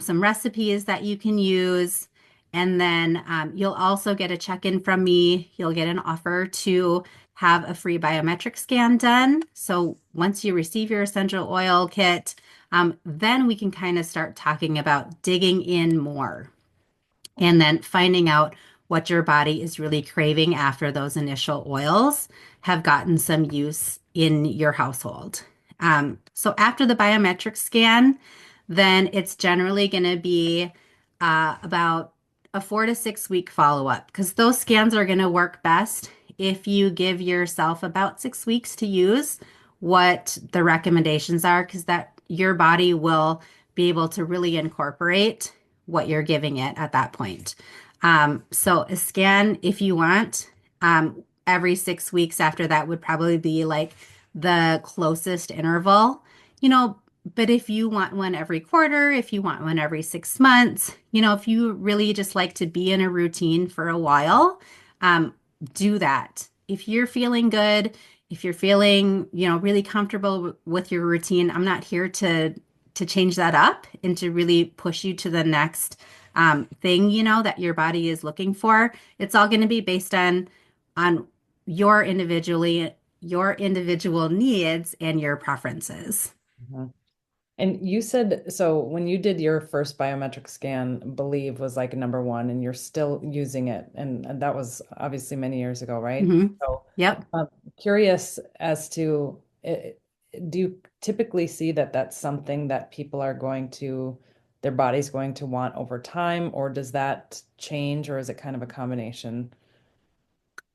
some recipes that you can use. And then you'll also get a check-in from me. You'll get an offer to have a free biometric scan done. So once you receive your essential oil kit, then we can kind of start talking about digging in more and then finding out what your body is really craving after those initial oils have gotten some use in your household. So after the biometric scan, then it's generally going to be about a 4 to 6 week follow-up because those scans are going to work best if you give yourself about 6 weeks to use what the recommendations are, because that your body will be able to really incorporate what you're giving it at that point. So a scan, if you want, every 6 weeks after that would probably be like the closest interval, you know. But if you want one every quarter, if you want one every 6 months, you know, if you really just like to be in a routine for a while, do that. If you're feeling good, if you're feeling, you know, really comfortable with your routine, I'm not here to change that up and to really push you to the next thing, you know, that your body is looking for. It's all going to be based on your individual needs and your preferences. Mhm. And you said, so when you did your first biometric scan, Believe was like number one, and you're still using it. And that was obviously many years ago, right? Hmm. So Yep. I'm curious as to, do you typically see that that's something that people are going to, their body's going to want over time, or does that change, or is it kind of a combination?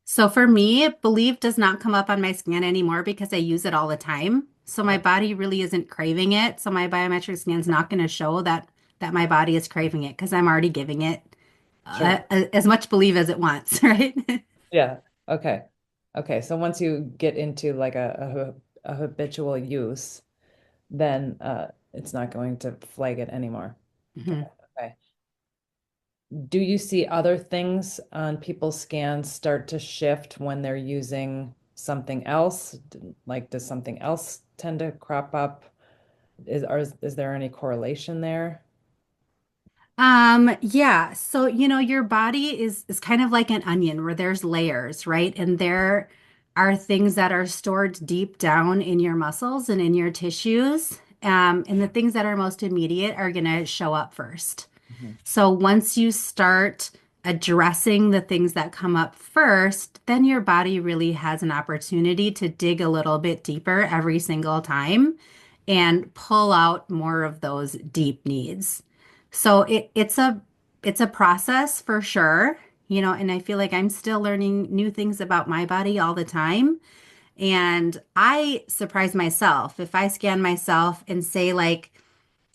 So for me, Believe does not come up on my scan anymore because I use it all the time. So my Okay. body really isn't craving it. So my biometric scan's not going to show that my body is craving it because I'm already giving it Sure. as much Believe as it wants, right? Yeah. Okay. Okay. So once you get into like a habitual use, then it's not going to flag it anymore. Got Mhm. it. Okay. Do you see other things on people's scans start to shift when they're using something else? Like, does something else tend to crop up? Is there any correlation there? Yeah. So, you know, your body is kind of like an onion where there's layers, right? And there are things that are stored deep down in your muscles and in your tissues. And the things that are most immediate are going to show up first. Mhm. So once you start addressing the things that come up first, then your body really has an opportunity to dig a little bit deeper every single time and pull out more of those deep needs. So it's a process for sure, you know, and I feel like I'm still learning new things about my body all the time. And I surprise myself if I scan myself and say like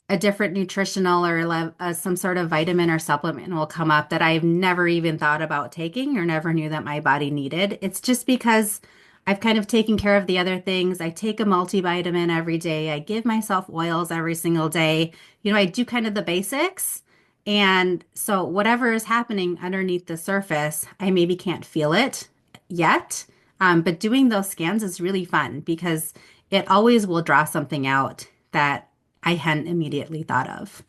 a different nutritional or some sort of vitamin or supplement will come up that I've never even thought about taking or never knew that my body needed. It's just because I've kind of taken care of the other things. I take a multivitamin every day. I give myself oils every single day. You know, I do kind of the basics. And so whatever is happening underneath the surface, I maybe can't feel it yet. But doing those scans is really fun because it always will draw something out that I hadn't immediately thought of.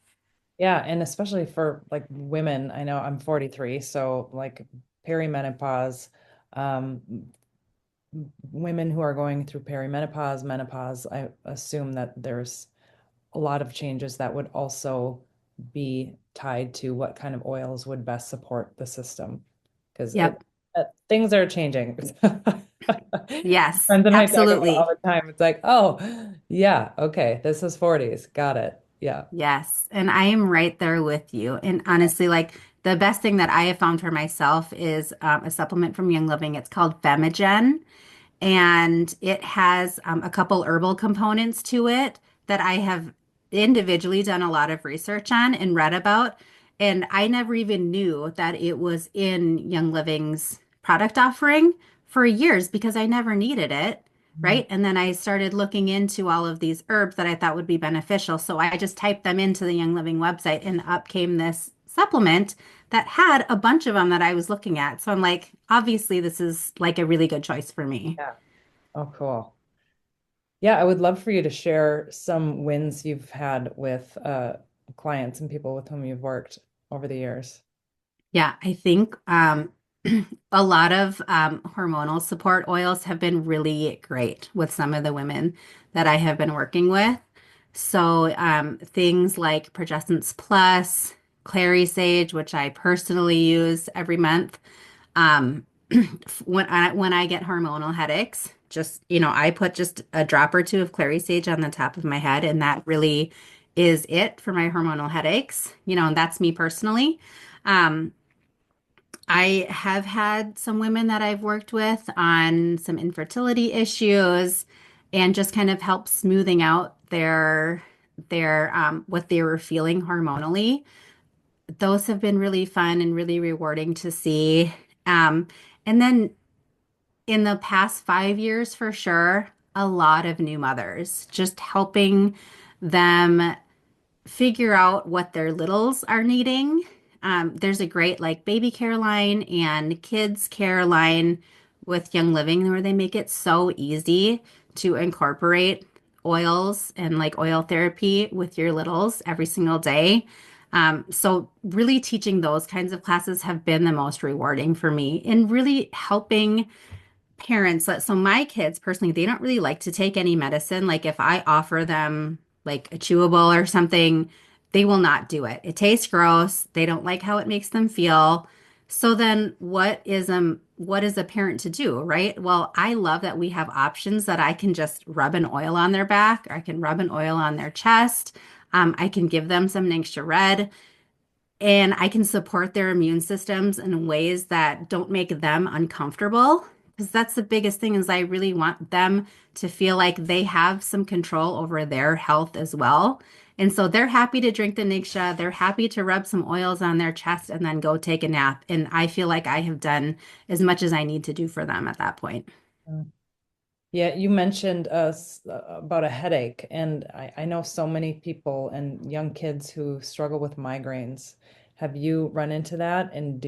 Yeah, and especially for like women, I know I'm 43, so like perimenopause, um, women who are going through perimenopause, menopause, I assume that there's a lot of changes that would also be tied to what kind of oils would best support the system. Because Yep. things are changing. Yes, Friends and I talk about it all absolutely. the time. It's like, oh, yeah, okay, this is 40s. Got it. Yeah. Yes. And I am right there with you. And honestly, like the best thing that I have found for myself is a supplement from Young Living. It's called Femigen. And it has a couple herbal components to it that I have individually done a lot of research on and read about, and I never even knew that it was in Young Living's product offering for years because I never needed it, Mhm. right? And then I started looking into all of these herbs that I thought would be beneficial. So I just typed them into the Young Living website, and up came this supplement that had a bunch of them that I was looking at. So I'm like, obviously, this is like a really good choice for me. Yeah. Oh, cool. Yeah, I would love for you to share some wins you've had with clients and people with whom you've worked over the years. Yeah, I think a lot of hormonal support oils have been really great with some of the women that I have been working with. So things like Progestins Plus, Clary Sage, which I personally use every month. Um, when I get hormonal headaches, just I put just a drop or two of Clary Sage on the top of my head, and that really is it for my hormonal headaches. And that's me personally. Um, I have had some women that I've worked with on some infertility issues and just kind of help smoothing out their what they were feeling hormonally. Those have been really fun and really rewarding to see. Um, and then in the past 5 years, for sure, a lot of new mothers, just helping them figure out what their littles are needing. There's a great like baby care line and kids care line with Young Living where they make it so easy to incorporate oils and like oil therapy with your littles every single day. So really teaching those kinds of classes have been the most rewarding for me in really helping parents that so my kids personally they don't really like to take any medicine. Like if I offer them like a chewable or something, they will not do it. It tastes gross. They don't like how it makes them feel. So then what is a parent to do, right? Well, I love that we have options that I can just rub an oil on their back, or I can rub an oil on their chest. I can give them some Ningxia Red, and I can support their immune systems in ways that don't make them uncomfortable. Because that's the biggest thing is I really want them to feel like they have some control over their health as well. And so they're happy to drink the Nixia. They're happy to rub some oils on their chest and then go take a nap. And I feel like I have done as much as I need to do for them at that point. Mm. Yeah, you mentioned about a headache, and I know so many people and young kids who struggle with migraines. Have you run into that, and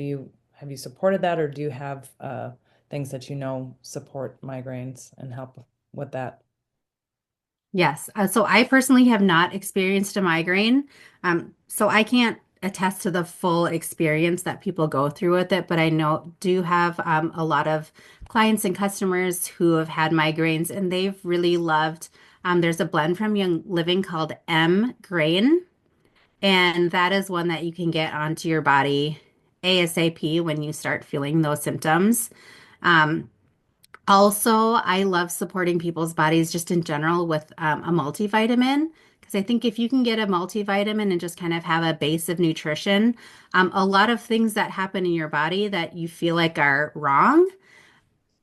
have you supported that, or do you have things that you know support migraines and help with that? Yes. So I personally have not experienced a migraine. So I can't attest to the full experience that people go through with it, but I know do have a lot of clients and customers who have had migraines and they've really loved. There's a blend from Young Living called M Grain, and that is one that you can get onto your body ASAP when you start feeling those symptoms. Um, Also, I love supporting people's bodies just in general with a multivitamin because I think if you can get a multivitamin and just kind of have a base of nutrition, a lot of things that happen in your body that you feel like are wrong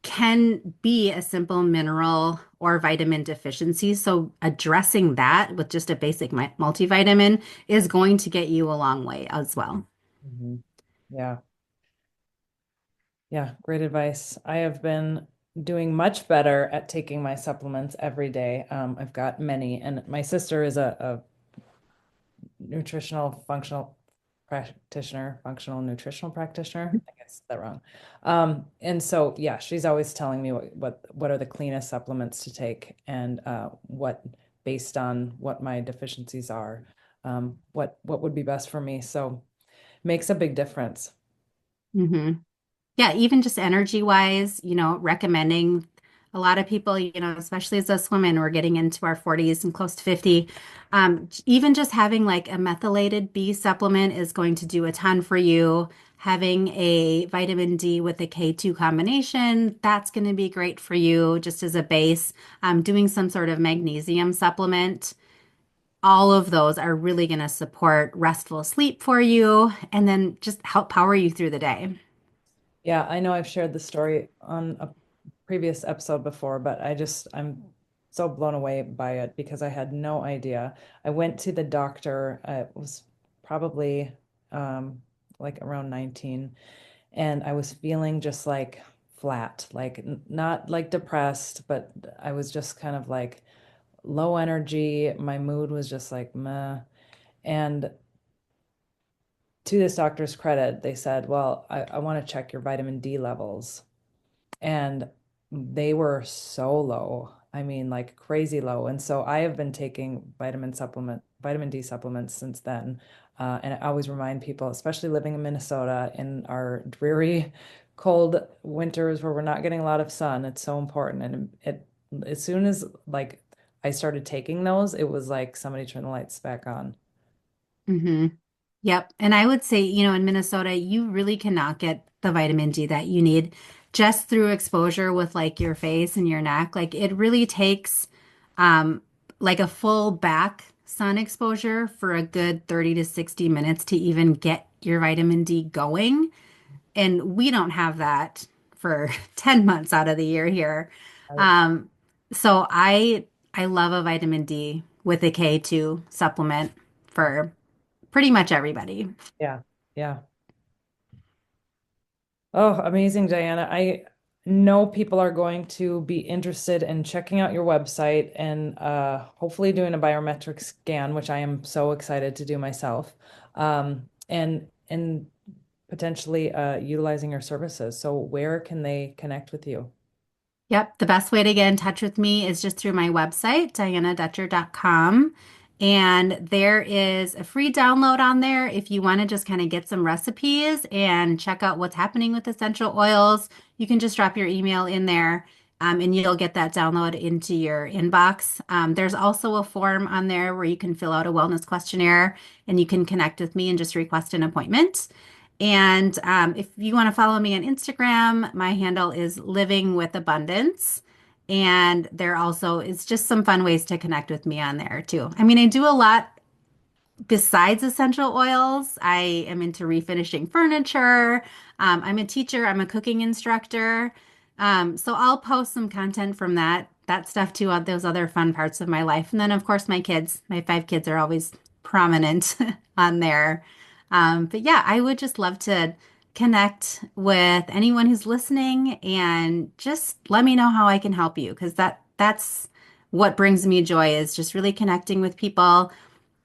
can be a simple mineral or vitamin deficiency. So addressing that with just a basic multivitamin is going to get you a long way as well. Mhm. Yeah. Yeah, great advice. I have been doing much better at taking my supplements every day. I've got many, and my sister is a nutritional functional practitioner, functional nutritional practitioner. I guess that wrong. And so yeah, she's always telling me what are the cleanest supplements to take and what based on what my deficiencies are, what would be best for me. So makes a big difference. hmm Yeah, even just energy wise, recommending a lot of people, especially as us women, we're getting into our 40s and close to 50. Even just having like a methylated B supplement is going to do a ton for you. Having a vitamin D with a K2 combination, that's going to be great for you just as a base. Doing some sort of magnesium supplement. All of those are really going to support restful sleep for you and then just help power you through the day. Yeah, I know I've shared the story on a previous episode before, but I'm so blown away by it because I had no idea. I went to the doctor, it was probably um, like around 19, and I was feeling just like flat, like not like depressed, but I was just kind of like low energy. My mood was just like meh. And to this doctor's credit, they said, well, I want to check your vitamin D levels. And they were so low. I mean, like crazy low. And so I have been taking vitamin D supplements since then. And I always remind people, especially living in Minnesota in our dreary, cold winters where we're not getting a lot of sun, it's so important. And as soon as like I started taking those, it was like somebody turned the lights back on. Hmm. Yep. And I would say, in Minnesota, you really cannot get the vitamin D that you need just through exposure with like your face and your neck. Like it really takes um like a full back sun exposure for a good 30 to 60 minutes to even get your vitamin D going. And we don't have that for 10 months out of the year here. Right. Um, so I love a vitamin D with a K2 supplement for pretty much everybody. Yeah. Yeah. Oh, amazing, Diana. I know people are going to be interested in checking out your website and hopefully doing a biometric scan, which I am so excited to do myself, and potentially utilizing your services. So where can they connect with you? Yep, the best way to get in touch with me is just through my website, dianadutcher.com. And there is a free download on there if you want to just kind of get some recipes and check out what's happening with essential oils. You can just drop your email in there, and you'll get that download into your inbox. There's also a form on there where you can fill out a wellness questionnaire and you can connect with me and just request an appointment. And if you want to follow me on Instagram, my handle is Living with Abundance. And there also is just some fun ways to connect with me on there too. I mean, I do a lot besides essential oils. I am into refinishing furniture. I'm a teacher, I'm a cooking instructor. So I'll post some content from that stuff too, those other fun parts of my life. And then of course my kids, my 5 kids are always prominent on there. But yeah, I would just love to connect with anyone who's listening and just let me know how I can help you because that's what brings me joy is just really connecting with people.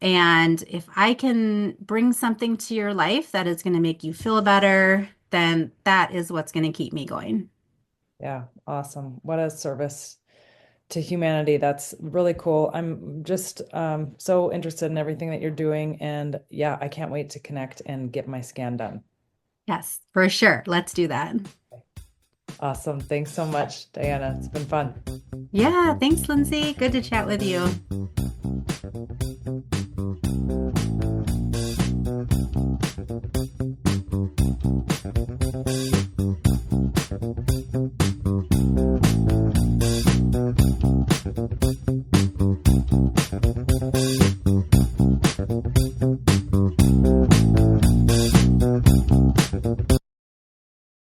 And if I can bring something to your life that is going to make you feel better, then that is what's going to keep me going. Yeah, awesome. What a service to humanity. That's really cool. I'm just so interested in everything that you're doing. And yeah, I can't wait to connect and get my scan done. Yes, for sure. Let's do that. Awesome. Thanks so much, Diana. It's been fun. Yeah, thanks, Lindsay. Good to chat with you.